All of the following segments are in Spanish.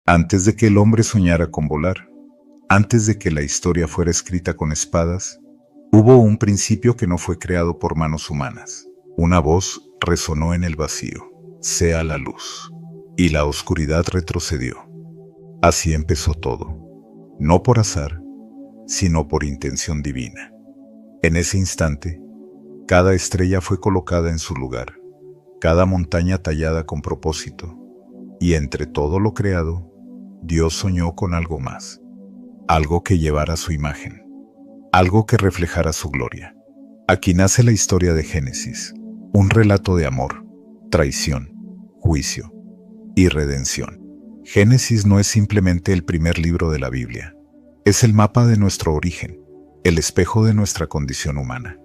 Antes de que el hombre soñara con volar, antes de que la historia fuera escrita con espadas, hubo un principio que no fue creado por manos humanas. Una voz resonó en el vacío: sea la luz. Y la oscuridad retrocedió. Así empezó todo, no por azar, sino por intención divina. En ese instante, cada estrella fue colocada en su lugar, cada montaña tallada con propósito, y entre todo lo creado, Dios soñó con algo más, algo que llevara su imagen, algo que reflejara su gloria. Aquí nace la historia de Génesis, un relato de amor, traición, juicio y redención. Génesis no es simplemente el primer libro de la Biblia, es el mapa de nuestro origen, el espejo de nuestra condición humana,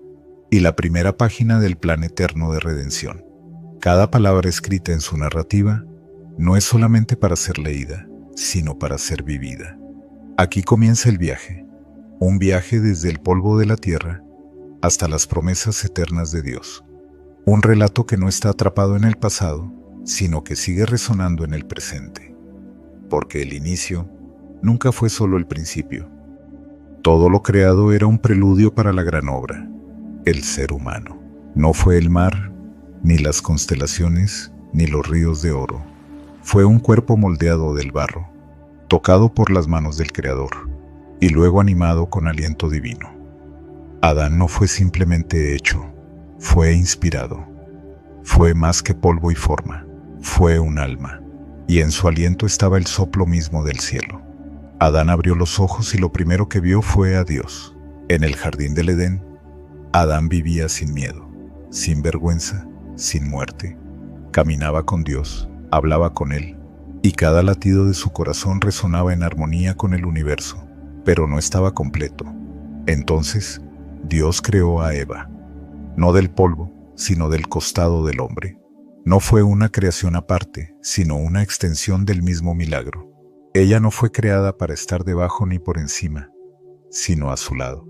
y la primera página del plan eterno de redención. Cada palabra escrita en su narrativa no es solamente para ser leída, sino para ser vivida. Aquí comienza el viaje, un viaje desde el polvo de la tierra hasta las promesas eternas de Dios. Un relato que no está atrapado en el pasado, sino que sigue resonando en el presente. Porque el inicio nunca fue solo el principio. Todo lo creado era un preludio para la gran obra, el ser humano. No fue el mar, ni las constelaciones, ni los ríos de oro. Fue un cuerpo moldeado del barro, tocado por las manos del Creador, y luego animado con aliento divino. Adán no fue simplemente hecho, fue inspirado. Fue más que polvo y forma, fue un alma, y en su aliento estaba el soplo mismo del cielo. Adán abrió los ojos y lo primero que vio fue a Dios. En el jardín del Edén, Adán vivía sin miedo, sin vergüenza, sin muerte. Caminaba con Dios, hablaba con Él, y cada latido de su corazón resonaba en armonía con el universo, pero no estaba completo. Entonces, Dios creó a Eva, no del polvo, sino del costado del hombre. No fue una creación aparte, sino una extensión del mismo milagro. Ella no fue creada para estar debajo ni por encima, sino a su lado.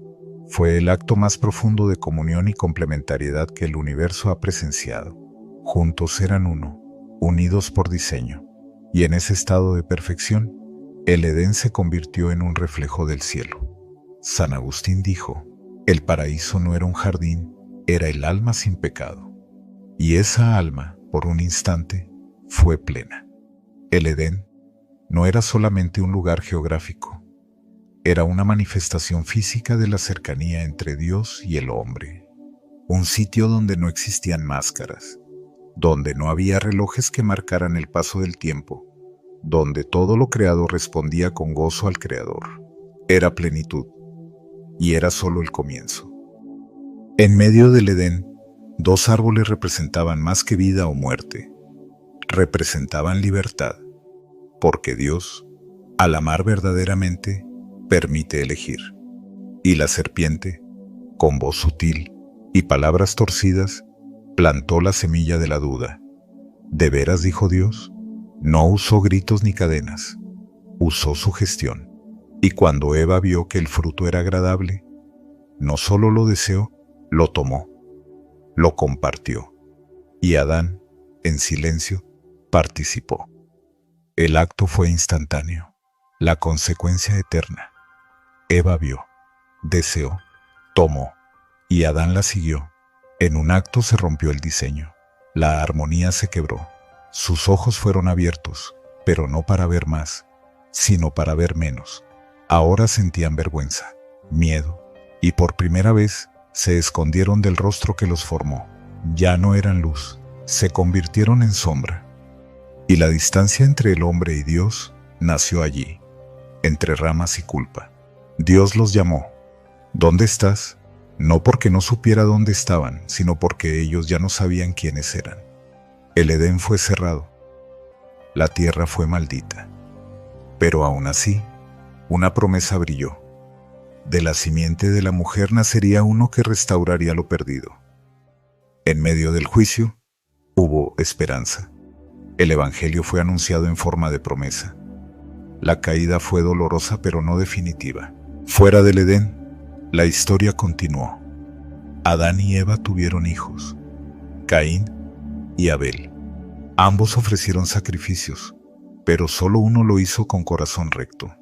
Fue el acto más profundo de comunión y complementariedad que el universo ha presenciado. Juntos eran uno, unidos por diseño, y en ese estado de perfección, el Edén se convirtió en un reflejo del cielo. San Agustín dijo: el paraíso no era un jardín, era el alma sin pecado. Y esa alma, por un instante, fue plena. El Edén no era solamente un lugar geográfico, era una manifestación física de la cercanía entre Dios y el hombre. Un sitio donde no existían máscaras, donde no había relojes que marcaran el paso del tiempo, donde todo lo creado respondía con gozo al Creador. Era plenitud, y era solo el comienzo. En medio del Edén, dos árboles representaban más que vida o muerte. Representaban libertad, porque Dios, al amar verdaderamente, permite elegir. Y la serpiente, con voz sutil y palabras torcidas, plantó la semilla de la duda. ¿De veras dijo Dios? No usó gritos ni cadenas, usó sugestión. Y cuando Eva vio que el fruto era agradable, no solo lo deseó, lo tomó, lo compartió, y Adán, en silencio, participó. El acto fue instantáneo, la consecuencia eterna. Eva vio, deseó, tomó, y Adán la siguió. En un acto se rompió el diseño, la armonía se quebró, sus ojos fueron abiertos, pero no para ver más, sino para ver menos. Ahora sentían vergüenza, miedo, y por primera vez se escondieron del rostro que los formó. Ya no eran luz, se convirtieron en sombra. Y la distancia entre el hombre y Dios nació allí, entre ramas y culpa. Dios los llamó. ¿Dónde estás? No porque no supiera dónde estaban, sino porque ellos ya no sabían quiénes eran. El Edén fue cerrado. La tierra fue maldita. Pero aún así, una promesa brilló. De la simiente de la mujer nacería uno que restauraría lo perdido. En medio del juicio, hubo esperanza. El Evangelio fue anunciado en forma de promesa. La caída fue dolorosa pero no definitiva. Fuera del Edén, la historia continuó. Adán y Eva tuvieron hijos, Caín y Abel. Ambos ofrecieron sacrificios, pero solo uno lo hizo con corazón recto.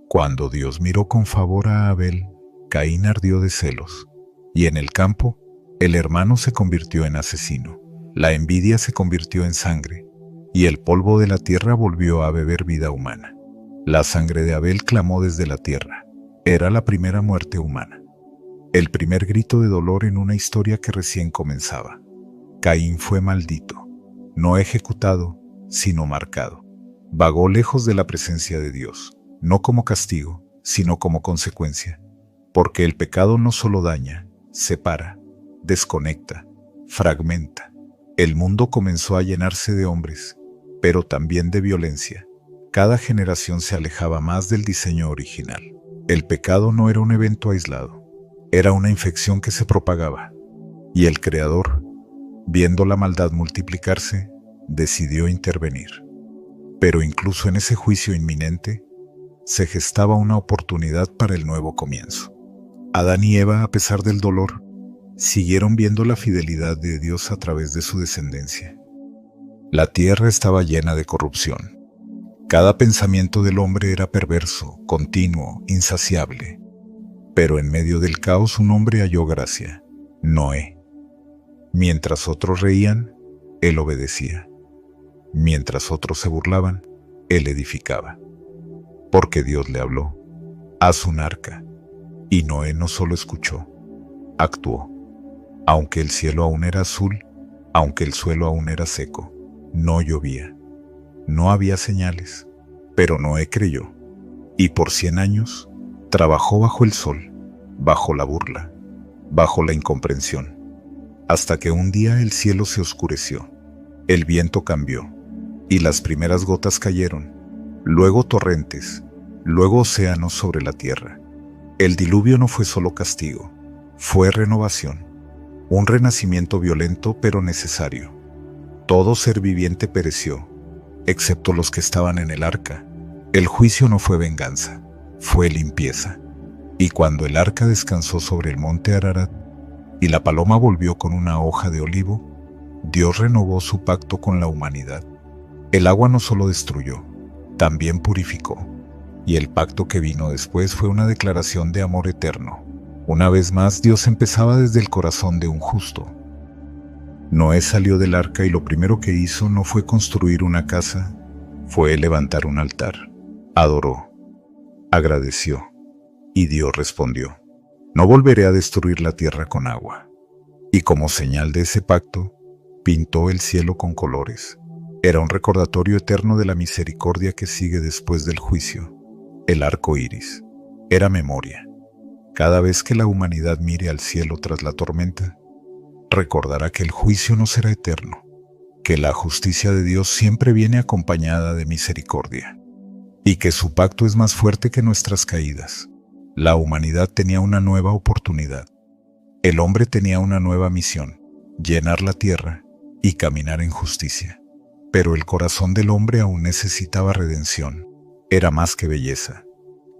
Cuando Dios miró con favor a Abel, Caín ardió de celos, y en el campo, el hermano se convirtió en asesino, la envidia se convirtió en sangre, y el polvo de la tierra volvió a beber vida humana. La sangre de Abel clamó desde la tierra. Era la primera muerte humana. El primer grito de dolor en una historia que recién comenzaba. Caín fue maldito, no ejecutado, sino marcado. Vagó lejos de la presencia de Dios, no como castigo, sino como consecuencia. Porque el pecado no solo daña, separa, desconecta, fragmenta. El mundo comenzó a llenarse de hombres, pero también de violencia. Cada generación se alejaba más del diseño original. El pecado no era un evento aislado, era una infección que se propagaba. Y el Creador, viendo la maldad multiplicarse, decidió intervenir. Pero incluso en ese juicio inminente, se gestaba una oportunidad para el nuevo comienzo. Adán y Eva, a pesar del dolor, siguieron viendo la fidelidad de Dios a través de su descendencia. La tierra estaba llena de corrupción. Cada pensamiento del hombre era perverso, continuo, insaciable. Pero en medio del caos un hombre halló gracia, Noé. Mientras otros reían, él obedecía. Mientras otros se burlaban, él edificaba. Porque Dios le habló, haz un arca. Y Noé no solo escuchó, actuó. Aunque el cielo aún era azul, aunque el suelo aún era seco, no llovía. No había señales, pero Noé creyó. Y por 100 años, trabajó bajo el sol, bajo la burla, bajo la incomprensión. Hasta que un día el cielo se oscureció, el viento cambió, y las primeras gotas cayeron, luego torrentes, luego océanos sobre la tierra. El diluvio no fue solo castigo, fue renovación, un renacimiento violento pero necesario. Todo ser viviente pereció, excepto los que estaban en el arca. El juicio no fue venganza, fue limpieza. Y cuando el arca descansó sobre el monte Ararat, y la paloma volvió con una hoja de olivo, Dios renovó su pacto con la humanidad. El agua no solo destruyó, también purificó. Y el pacto que vino después fue una declaración de amor eterno. Una vez más, Dios empezaba desde el corazón de un justo. Noé salió del arca y lo primero que hizo no fue construir una casa, fue levantar un altar. Adoró, agradeció, y Dios respondió: no volveré a destruir la tierra con agua. Y como señal de ese pacto, pintó el cielo con colores. Era un recordatorio eterno de la misericordia que sigue después del juicio. El arco iris era memoria. Cada vez que la humanidad mire al cielo tras la tormenta, recordará que el juicio no será eterno, que la justicia de Dios siempre viene acompañada de misericordia, y que su pacto es más fuerte que nuestras caídas. La humanidad tenía una nueva oportunidad. El hombre tenía una nueva misión: llenar la tierra y caminar en justicia. Pero el corazón del hombre aún necesitaba redención. Era más que belleza,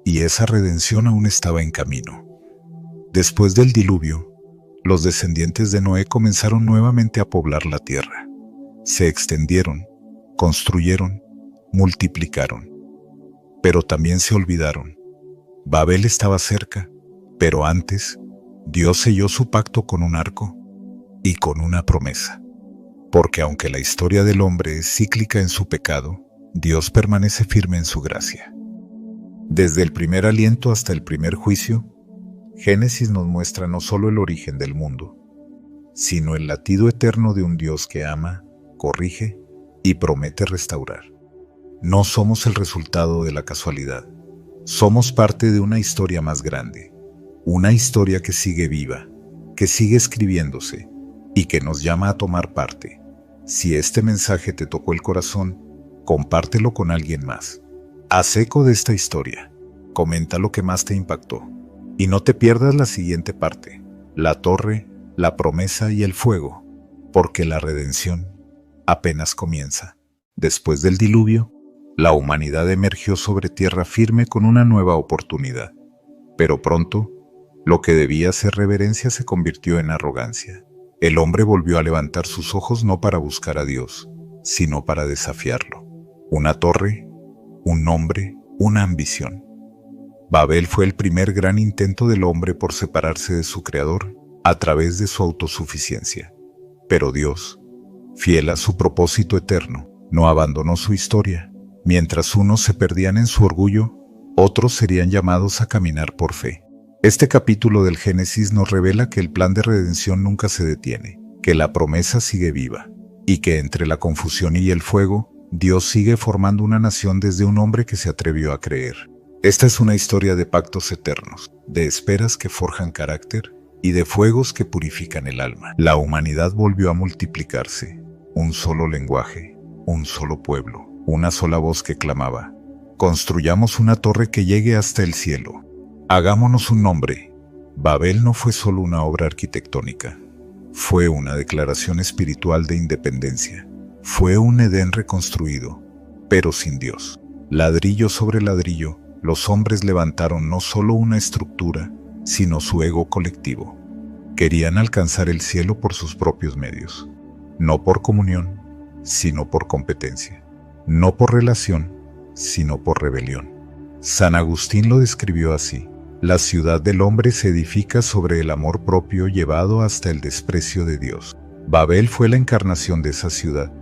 y esa redención aún estaba en camino. Después del diluvio, los descendientes de Noé comenzaron nuevamente a poblar la tierra. Se extendieron, construyeron, multiplicaron. Pero también se olvidaron. Babel estaba cerca, pero antes, Dios selló su pacto con un arco y con una promesa. Porque aunque la historia del hombre es cíclica en su pecado, Dios permanece firme en su gracia. Desde el primer aliento hasta el primer juicio, Génesis nos muestra no solo el origen del mundo, sino el latido eterno de un Dios que ama, corrige y promete restaurar. No somos el resultado de la casualidad, somos parte de una historia más grande, una historia que sigue viva, que sigue escribiéndose y que nos llama a tomar parte. Si este mensaje te tocó el corazón, compártelo con alguien más. Haz eco de esta historia, comenta lo que más te impactó. Y no te pierdas la siguiente parte: la torre, la promesa y el fuego, porque la redención apenas comienza. Después del diluvio, la humanidad emergió sobre tierra firme con una nueva oportunidad. Pero pronto, lo que debía ser reverencia se convirtió en arrogancia. El hombre volvió a levantar sus ojos no para buscar a Dios, sino para desafiarlo. Una torre, un nombre, una ambición. Babel fue el primer gran intento del hombre por separarse de su creador a través de su autosuficiencia. Pero Dios, fiel a su propósito eterno, no abandonó su historia. Mientras unos se perdían en su orgullo, otros serían llamados a caminar por fe. Este capítulo del Génesis nos revela que el plan de redención nunca se detiene, que la promesa sigue viva, y que entre la confusión y el fuego, Dios sigue formando una nación desde un hombre que se atrevió a creer. Esta es una historia de pactos eternos, de esperas que forjan carácter y de fuegos que purifican el alma. La humanidad volvió a multiplicarse, un solo lenguaje, un solo pueblo, una sola voz que clamaba: construyamos una torre que llegue hasta el cielo. Hagámonos un nombre. Babel no fue solo una obra arquitectónica, fue una declaración espiritual de independencia. Fue un Edén reconstruido, pero sin Dios. Ladrillo sobre ladrillo, los hombres levantaron no solo una estructura, sino su ego colectivo. Querían alcanzar el cielo por sus propios medios, no por comunión, sino por competencia, no por relación, sino por rebelión. San Agustín lo describió así: la ciudad del hombre se edifica sobre el amor propio llevado hasta el desprecio de Dios. Babel fue la encarnación de esa ciudad,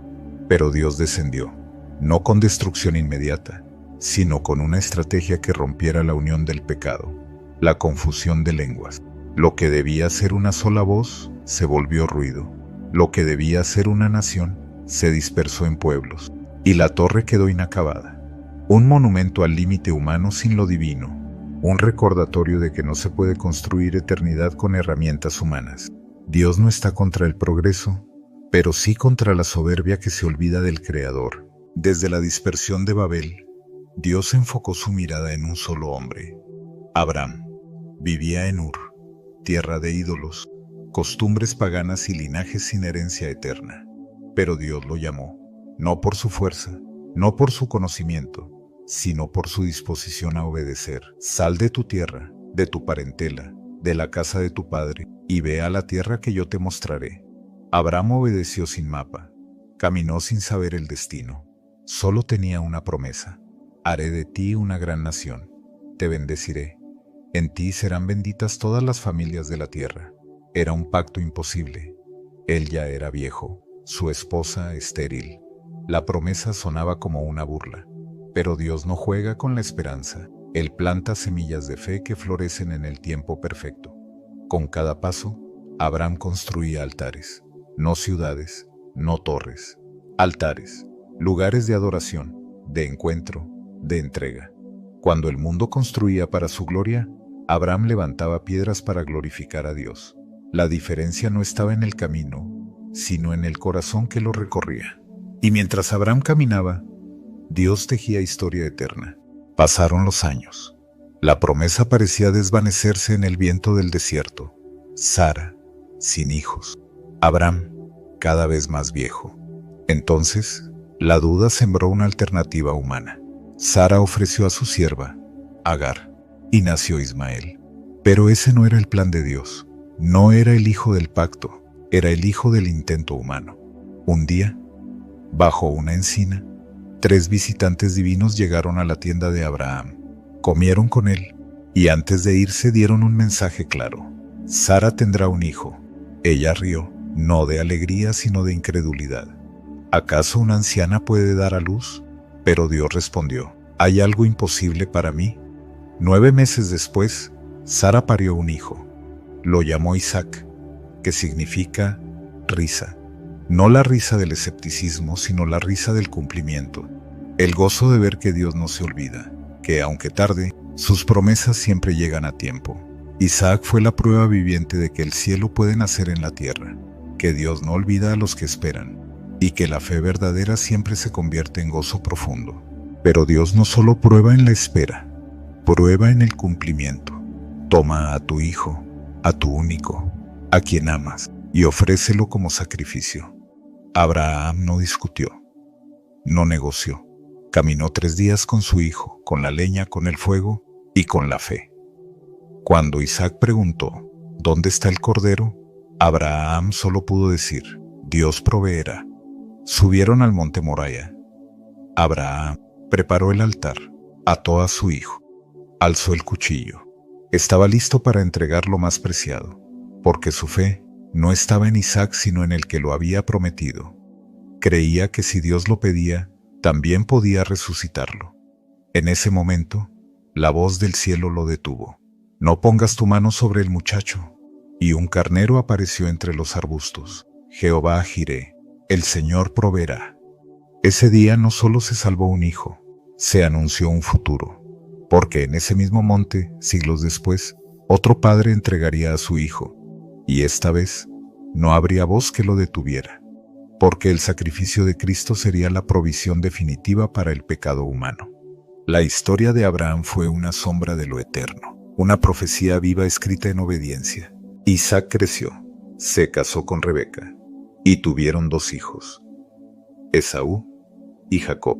pero Dios descendió, no con destrucción inmediata, sino con una estrategia que rompiera la unión del pecado, la confusión de lenguas. Lo que debía ser una sola voz se volvió ruido. Lo que debía ser una nación se dispersó en pueblos, y la torre quedó inacabada. Un monumento al límite humano sin lo divino, un recordatorio de que no se puede construir eternidad con herramientas humanas. Dios no está contra el progreso, pero sí contra la soberbia que se olvida del Creador. Desde la dispersión de Babel, Dios enfocó su mirada en un solo hombre, Abraham. Vivía en Ur, tierra de ídolos, costumbres paganas y linajes sin herencia eterna. Pero Dios lo llamó, no por su fuerza, no por su conocimiento, sino por su disposición a obedecer. Sal de tu tierra, de tu parentela, de la casa de tu padre, y ve a la tierra que yo te mostraré. Abraham obedeció sin mapa, caminó sin saber el destino. Solo tenía una promesa: haré de ti una gran nación, te bendeciré. En ti serán benditas todas las familias de la tierra. Era un pacto imposible. Él ya era viejo, su esposa estéril. La promesa sonaba como una burla. Pero Dios no juega con la esperanza. Él planta semillas de fe que florecen en el tiempo perfecto. Con cada paso, Abraham construía altares, no ciudades, no torres. Altares, lugares de adoración, de encuentro, de entrega. Cuando el mundo construía para su gloria, Abraham levantaba piedras para glorificar a Dios. La diferencia no estaba en el camino, sino en el corazón que lo recorría. Y mientras Abraham caminaba, Dios tejía historia eterna. Pasaron los años. La promesa parecía desvanecerse en el viento del desierto. Sara, sin hijos. Abraham, cada vez más viejo. Entonces, la duda sembró una alternativa humana. Sara ofreció a su sierva, Agar, y nació Ismael. Pero ese no era el plan de Dios. No era el hijo del pacto, era el hijo del intento humano. Un día, bajo una encina, 3 visitantes divinos llegaron a la tienda de Abraham. Comieron con él, y antes de irse dieron un mensaje claro: Sara tendrá un hijo. Ella rió, no de alegría sino de incredulidad. ¿Acaso una anciana puede dar a luz? Pero Dios respondió: ¿hay algo imposible para mí? 9 meses después, Sara parió un hijo. Lo llamó Isaac, que significa risa. No la risa del escepticismo, sino la risa del cumplimiento. El gozo de ver que Dios no se olvida, que aunque tarde, sus promesas siempre llegan a tiempo. Isaac fue la prueba viviente de que el cielo puede nacer en la tierra, que Dios no olvida a los que esperan, y que la fe verdadera siempre se convierte en gozo profundo. Pero Dios no solo prueba en la espera, prueba en el cumplimiento. Toma a tu hijo, a tu único, a quien amas, y ofrécelo como sacrificio. Abraham no discutió, no negoció. Caminó 3 días con su hijo, con la leña, con el fuego y con la fe. Cuando Isaac preguntó, ¿dónde está el cordero?, Abraham solo pudo decir, Dios proveerá. Subieron al monte Moriah. Abraham, Preparó el altar, ató a su hijo, alzó el cuchillo. Estaba listo para entregar lo más preciado, porque su fe no estaba en Isaac sino en el que lo había prometido. Creía que si Dios lo pedía, también podía resucitarlo. En ese momento, la voz del cielo lo detuvo. No pongas tu mano sobre el muchacho. Y un carnero apareció entre los arbustos. Jehová Jireh, el Señor proveerá. Ese día no solo se salvó un hijo, se anunció un futuro, porque en ese mismo monte, siglos después, otro padre entregaría a su hijo, y esta vez no habría voz que lo detuviera, porque el sacrificio de Cristo sería la provisión definitiva para el pecado humano. La historia de Abraham fue una sombra de lo eterno, una profecía viva escrita en obediencia. Isaac creció, se casó con Rebeca, y tuvieron 2 hijos, Esaú y Jacob.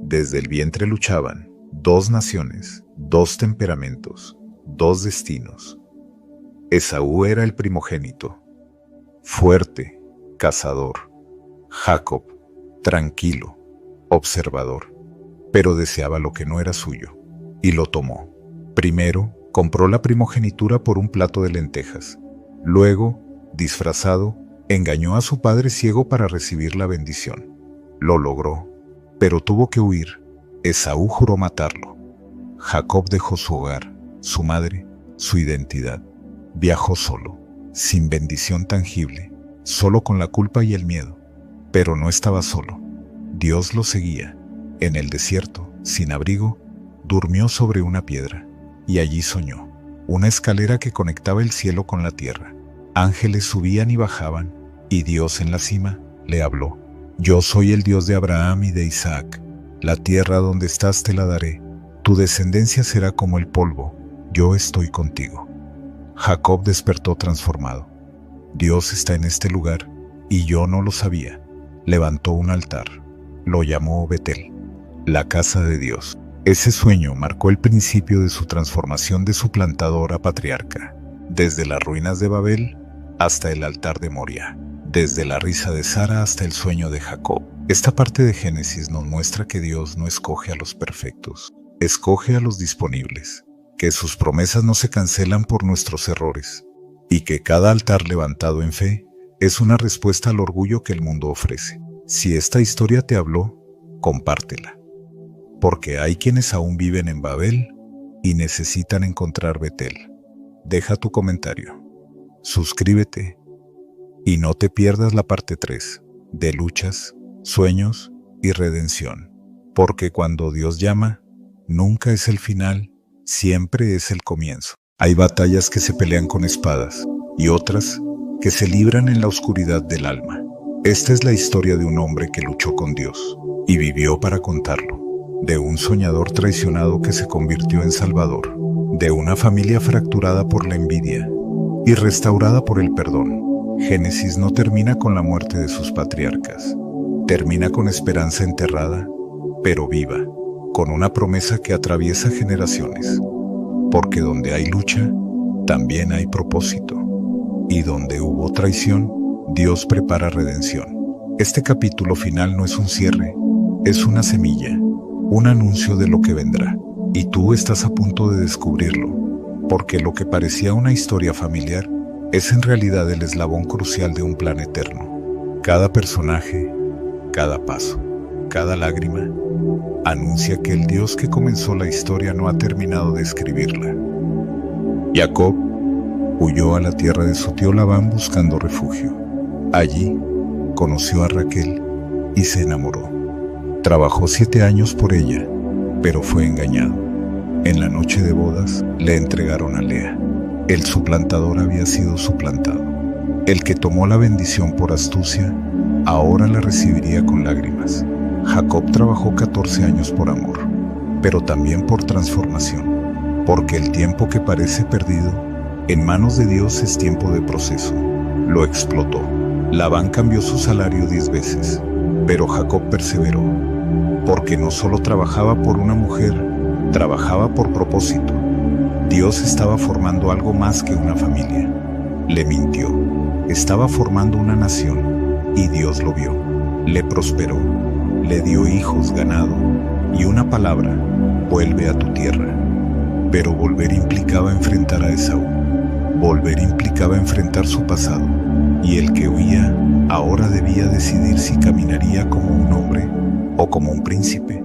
Desde el vientre luchaban 2 naciones, 2 temperamentos, 2 destinos. Esaú era el primogénito, fuerte, cazador. Jacob, tranquilo, observador, pero deseaba lo que no era suyo, y lo tomó. Primero, compró la primogenitura por un plato de lentejas. Luego, disfrazado, engañó a su padre ciego para recibir la bendición. Lo logró, pero tuvo que huir. Esaú juró matarlo. Jacob dejó su hogar, su madre, su identidad. Viajó solo, sin bendición tangible, solo con la culpa y el miedo. Pero no estaba solo. Dios lo seguía. En el desierto, sin abrigo, durmió sobre una piedra, y allí soñó. Una escalera que conectaba el cielo con la tierra. Ángeles subían y bajaban, y Dios en la cima le habló. Yo soy el Dios de Abraham y de Isaac. La tierra donde estás te la daré. Tu descendencia será como el polvo. Yo estoy contigo. Jacob despertó transformado. Dios está en este lugar, y yo no lo sabía. Levantó un altar. Lo llamó Betel, la casa de Dios. Ese sueño marcó el principio de su transformación de suplantador a patriarca. Desde las ruinas de Babel hasta el altar de Moria. Desde la risa de Sara hasta el sueño de Jacob. Esta parte de Génesis nos muestra que Dios no escoge a los perfectos, escoge a los disponibles, que sus promesas no se cancelan por nuestros errores, y que cada altar levantado en fe es una respuesta al orgullo que el mundo ofrece. Si esta historia te habló, compártela, porque hay quienes aún viven en Babel y necesitan encontrar Betel. Deja tu comentario, suscríbete y no te pierdas la parte 3 de luchas, sueños y redención, porque cuando Dios llama, nunca es el final, siempre es el comienzo. Hay batallas que se pelean con espadas y otras que se libran en la oscuridad del alma. Esta es la historia de un hombre que luchó con Dios y vivió para contarlo, de un soñador traicionado que se convirtió en salvador, de una familia fracturada por la envidia y restaurada por el perdón. Génesis no termina con la muerte de sus patriarcas, termina con esperanza enterrada, pero viva, con una promesa que atraviesa generaciones, porque donde hay lucha, también hay propósito, y donde hubo traición, Dios prepara redención. Este capítulo final no es un cierre, es una semilla, un anuncio de lo que vendrá, y tú estás a punto de descubrirlo, porque lo que parecía una historia familiar es en realidad el eslabón crucial de un plan eterno. Cada personaje, cada paso, cada lágrima, anuncia que el Dios que comenzó la historia no ha terminado de escribirla. Jacob huyó a la tierra de su tío Labán buscando refugio. Allí conoció a Raquel y se enamoró. Trabajó 7 años por ella, pero fue engañado. En la noche de bodas le entregaron a Lea. El suplantador había sido suplantado. El que tomó la bendición por astucia, ahora la recibiría con lágrimas. Jacob trabajó 14 años por amor, pero también por transformación, porque el tiempo que parece perdido, en manos de Dios es tiempo de proceso. Lo explotó. Labán cambió su salario 10 veces, pero Jacob perseveró, porque no solo trabajaba por una mujer, trabajaba por propósito. Dios estaba formando algo más que una familia. Le mintió. Estaba formando una nación, y Dios lo vio. Le prosperó. Le dio hijos, ganado, y una palabra: vuelve a tu tierra. Pero volver implicaba enfrentar a Esaú. Volver implicaba enfrentar su pasado, y el que huía ahora debía decidir si caminaría como un hombre o como un príncipe.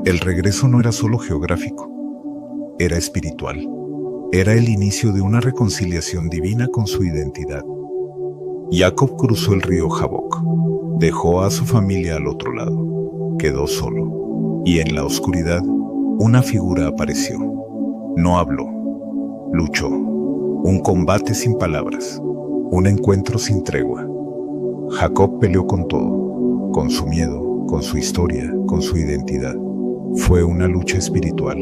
El regreso no era solo geográfico, era espiritual. Era el inicio de una reconciliación divina con su identidad. Jacob cruzó el río Jaboc, dejó a su familia al otro lado, quedó solo, y en la oscuridad una figura apareció. No habló, luchó, un combate sin palabras, un encuentro sin tregua. Jacob peleó con todo, con su miedo, con su historia, con su identidad. Fue una lucha espiritual,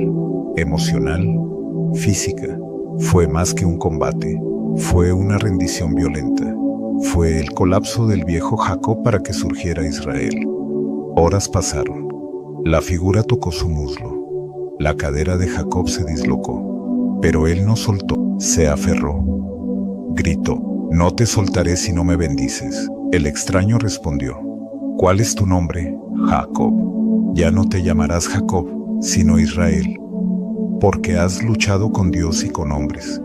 emocional, física. Fue más que un combate, fue una rendición violenta. Fue el colapso del viejo Jacob para que surgiera Israel. Horas pasaron. La figura tocó su muslo. La cadera de Jacob se dislocó, pero él no soltó, se aferró. Gritó: no te soltaré si no me bendices. El extraño respondió: ¿cuál es tu nombre, Jacob? Ya no te llamarás Jacob, sino Israel, porque has luchado con Dios y con hombres,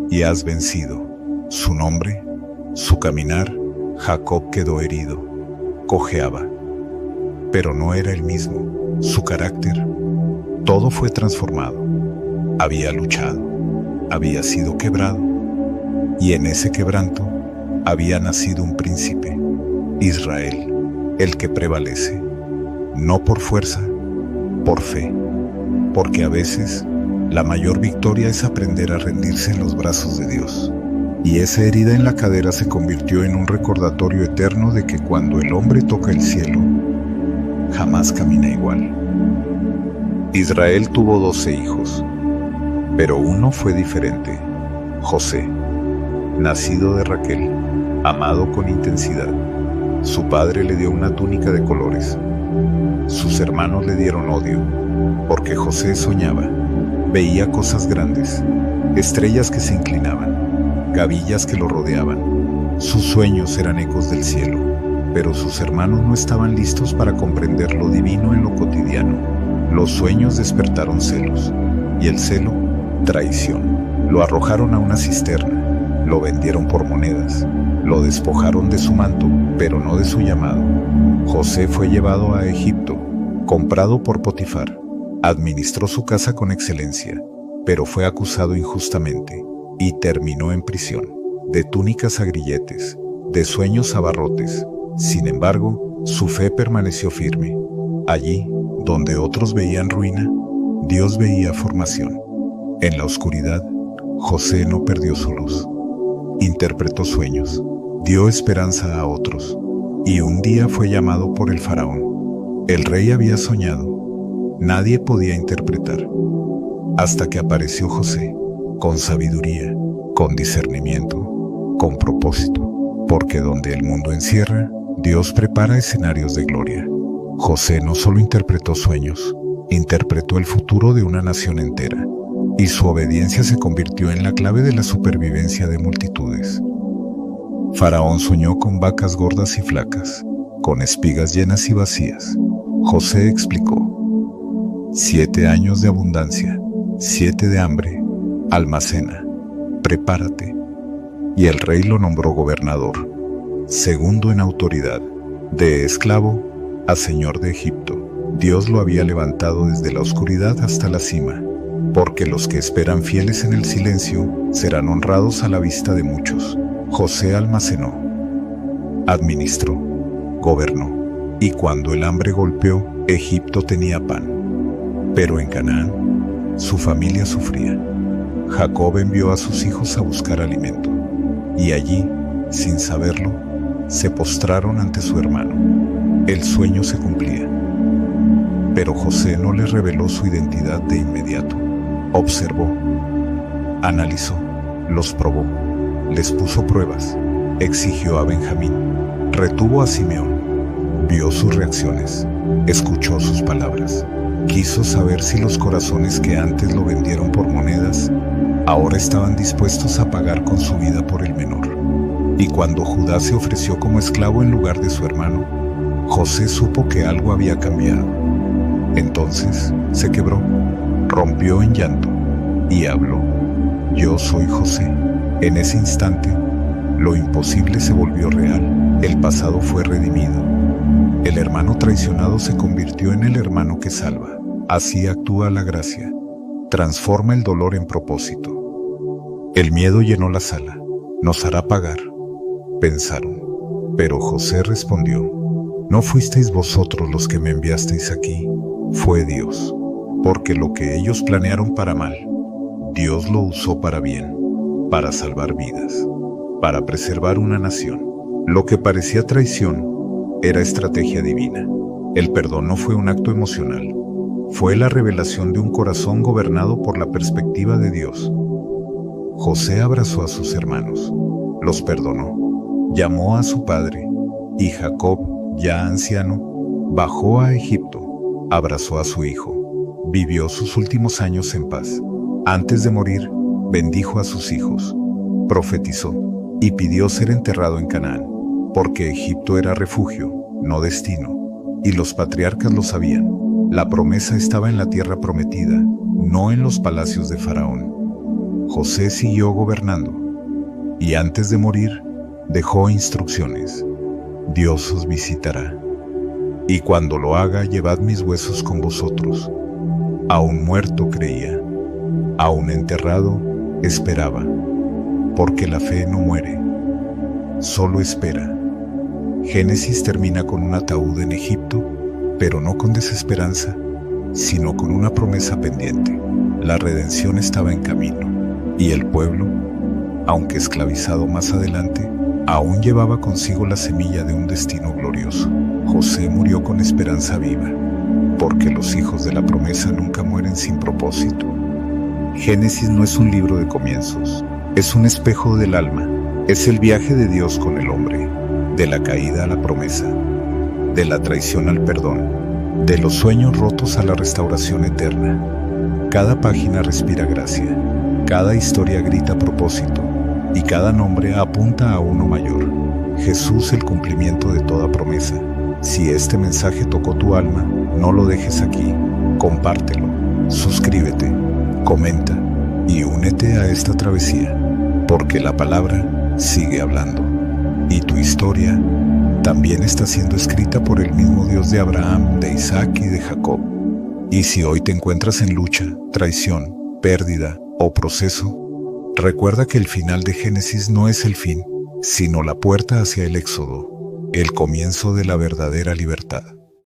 y has vencido. Su nombre, su caminar, Jacob quedó herido, cojeaba, pero no era el mismo. Su carácter, todo fue transformado. Había luchado, había sido quebrado, y en ese quebranto había nacido un príncipe, Israel, el que prevalece, no por fuerza, por fe, porque a veces la mayor victoria es aprender a rendirse en los brazos de Dios. Y esa herida en la cadera se convirtió en un recordatorio eterno de que cuando el hombre toca el cielo, jamás camina igual. Israel tuvo 12 hijos, pero uno fue diferente: José, nacido de Raquel, amado con intensidad. Su padre le dio una túnica de colores. Sus hermanos le dieron odio, porque José soñaba, veía cosas grandes, estrellas que se inclinaban, gavillas que lo rodeaban. Sus sueños eran ecos del cielo, pero sus hermanos no estaban listos para comprender lo divino en lo cotidiano. Los sueños despertaron celos, y el celo, traición. Lo arrojaron a una cisterna, lo vendieron por monedas, lo despojaron de su manto, pero no de su llamado. José fue llevado a Egipto, comprado por Potifar. Administró su casa con excelencia, pero fue acusado injustamente y terminó en prisión. De túnicas a grilletes, de sueños a barrotes. Sin embargo, su fe permaneció firme. Allí, donde otros veían ruina, Dios veía formación. En la oscuridad, José no perdió su luz. Interpretó sueños, dio esperanza a otros, y un día fue llamado por el faraón. El rey había soñado, nadie podía interpretar, hasta que apareció José, con sabiduría, con discernimiento, con propósito, porque donde el mundo encierra, Dios prepara escenarios de gloria. José no solo interpretó sueños, interpretó el futuro de una nación entera, y su obediencia se convirtió en la clave de la supervivencia de multitudes. Faraón soñó con vacas gordas y flacas, con espigas llenas y vacías. José explicó: 7 años de abundancia, 7 de hambre, almacena, prepárate. Y el rey lo nombró gobernador, segundo en autoridad, de esclavo a señor de Egipto. Dios lo había levantado desde la oscuridad hasta la cima, porque los que esperan fieles en el silencio serán honrados a la vista de muchos. José almacenó, administró, gobernó, y cuando el hambre golpeó, Egipto tenía pan. Pero en Canaán, su familia sufría. Jacob envió a sus hijos a buscar alimento, y allí, sin saberlo, se postraron ante su hermano. El sueño se cumplía. Pero José no les reveló su identidad de inmediato. Observó, analizó, los probó, les puso pruebas, exigió a Benjamín, retuvo a Simeón, vio sus reacciones, escuchó sus palabras, quiso saber si los corazones que antes lo vendieron por monedas, ahora estaban dispuestos a pagar con su vida por el menor. Y cuando Judá se ofreció como esclavo en lugar de su hermano, José supo que algo había cambiado. Entonces se quebró, rompió en llanto y habló: yo soy José. En ese instante, lo imposible se volvió real. El pasado fue redimido. El hermano traicionado se convirtió en el hermano que salva. Así actúa la gracia. Transforma el dolor en propósito. El miedo llenó la sala. Nos hará pagar, pensaron. Pero José respondió: no fuisteis vosotros los que me enviasteis aquí, fue Dios. Porque lo que ellos planearon para mal, Dios lo usó para bien, para salvar vidas, para preservar una nación. Lo que parecía traición era estrategia divina. El perdón no fue un acto emocional, fue la revelación de un corazón gobernado por la perspectiva de Dios. José abrazó a sus hermanos, los perdonó, llamó a su padre, y Jacob, ya anciano, bajó a Egipto, abrazó a su hijo, vivió sus últimos años en paz. Antes de morir, bendijo a sus hijos, profetizó y pidió ser enterrado en Canaán, porque Egipto era refugio, no destino, y los patriarcas lo sabían. La promesa estaba en la tierra prometida, no en los palacios de Faraón. José siguió gobernando, y antes de morir, dejó instrucciones: Dios os visitará, y cuando lo haga, llevad mis huesos con vosotros. Aún muerto creía, aún enterrado esperaba, porque la fe no muere, solo espera. Génesis termina con un ataúd en Egipto, pero no con desesperanza, sino con una promesa pendiente. La redención estaba en camino, y el pueblo, aunque esclavizado más adelante, aún llevaba consigo la semilla de un destino glorioso. José murió con esperanza viva, porque los hijos de la promesa nunca mueren sin propósito. Génesis no es un libro de comienzos, es un espejo del alma, es el viaje de Dios con el hombre, de la caída a la promesa, de la traición al perdón, de los sueños rotos a la restauración eterna. Cada página respira gracia, cada historia grita propósito, y cada nombre apunta a uno mayor: Jesús, el cumplimiento de toda promesa. Si este mensaje tocó tu alma, no lo dejes aquí, compártelo, suscríbete, comenta y únete a esta travesía, porque la palabra sigue hablando, y tu historia también está siendo escrita por el mismo Dios de Abraham, de Isaac y de Jacob. Y si hoy te encuentras en lucha, traición, pérdida o proceso, recuerda que el final de Génesis no es el fin, sino la puerta hacia el éxodo, el comienzo de la verdadera libertad.